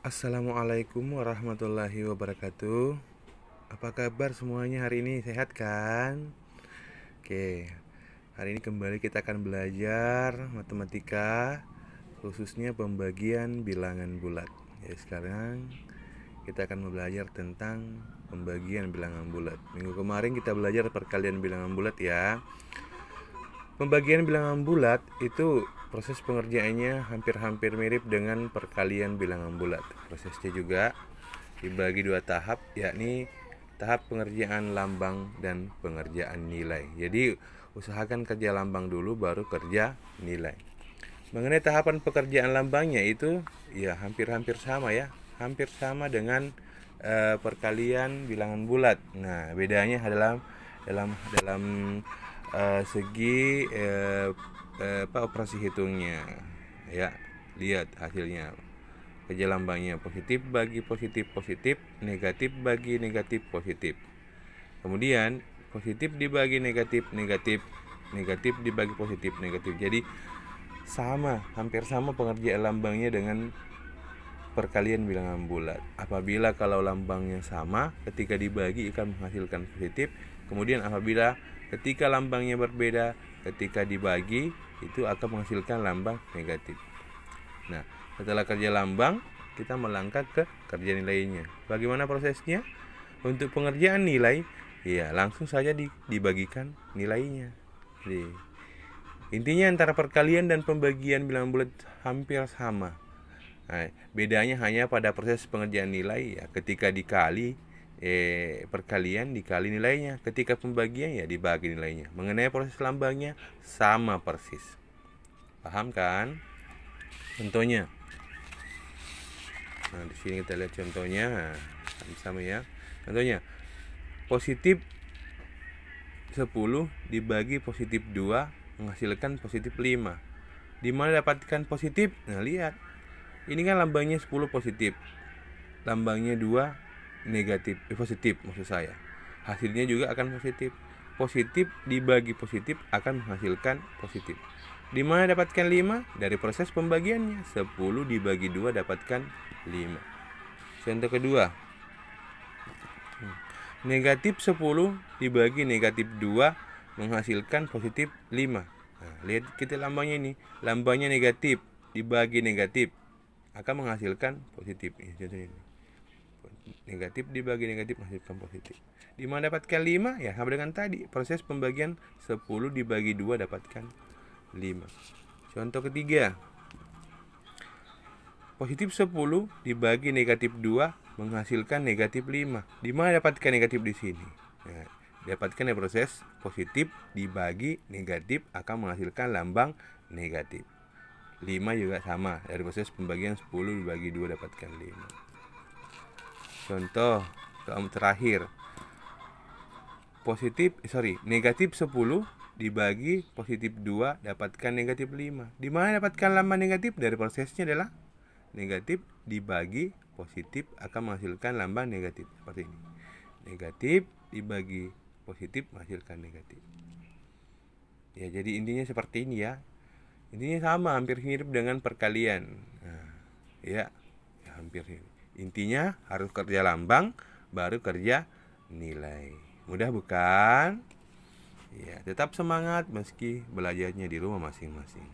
Assalamualaikum warahmatullahi wabarakatuh. Apa kabar semuanya hari ini? Sehat kan? Oke, hari ini kembali kita akan belajar matematika, khususnya pembagian bilangan bulat. Ya, sekarang kita akan belajar tentang pembagian bilangan bulat. Minggu kemarin kita belajar perkalian bilangan bulat ya. Pembagian bilangan bulat itu proses pengerjaannya hampir-hampir mirip dengan perkalian bilangan bulat. Prosesnya juga dibagi dua tahap, yakni tahap pengerjaan lambang dan pengerjaan nilai. Jadi usahakan kerja lambang dulu baru kerja nilai. Mengenai tahapan pekerjaan lambangnya itu ya hampir-hampir sama ya, hampir sama dengan perkalian bilangan bulat. Nah, bedanya adalah dalam segi operasi hitungnya ya. Lihat hasilnya, kerja lambangnya positif bagi positif positif, negatif bagi negatif positif, kemudian positif dibagi negatif negatif, negatif dibagi positif negatif. Jadi sama, hampir sama pengerjaan lambangnya dengan perkalian bilangan bulat. Apabila kalau lambangnya sama, ketika dibagi akan menghasilkan positif. Kemudian apabila ketika lambangnya berbeda, ketika dibagi itu akan menghasilkan lambang negatif. Nah, setelah kerja lambang, kita melangkah ke kerja nilainya. Bagaimana prosesnya? Untuk pengerjaan nilai, ya langsung saja dibagikan nilainya. Jadi, intinya antara perkalian dan pembagian bilangan bulat hampir sama. Nah, bedanya hanya pada proses pengerjaan nilai ya, ketika dikali perkalian dikali nilainya, ketika pembagian ya dibagi nilainya. Mengenai proses lambangnya sama persis. Paham kan? Contohnya. Nah, di sini kita lihat contohnya. Sama ya. Contohnya positif 10 dibagi positif 2 menghasilkan positif 5. Di mana dapatkan positif? Nah, lihat. Ini kan lambangnya 10 positif, lambangnya 2 negatif, positif maksud saya. Hasilnya juga akan positif. Positif dibagi positif akan menghasilkan positif. Di mana dapatkan 5? Dari proses pembagiannya. 10 dibagi 2 dapatkan 5. Contoh kedua. Negatif 10 dibagi negatif 2 menghasilkan positif 5. Nah, lihat kita lambangnya ini. Lambangnya negatif dibagi negatif akan menghasilkan positif. Contoh ini. Negatif dibagi negatif menghasilkan positif. Di mana dapatkan 5? Ya, sama dengan tadi. Proses pembagian 10 dibagi 2 dapatkan 5. Contoh ketiga. Positif 10 dibagi negatif 2 menghasilkan negatif 5. Di mana dapatkan negatif di sini? Ya, dapatkan dari proses positif dibagi negatif akan menghasilkan lambang negatif. 5 juga sama, dari proses pembagian 10 dibagi 2 dapatkan 5. Contoh terakhir. Negatif 10 dibagi positif 2 dapatkan negatif 5. Di mana dapatkan lambang negatif? Dari prosesnya adalah negatif dibagi positif akan menghasilkan lambang negatif. Seperti ini. Negatif dibagi positif menghasilkan negatif. Ya, jadi intinya seperti ini ya. Intinya sama, hampir mirip dengan perkalian. Nah, ya hampir mirip. Intinya harus kerja lambang baru kerja nilai. Mudah bukan? Ya, tetap semangat meski belajarnya di rumah masing-masing.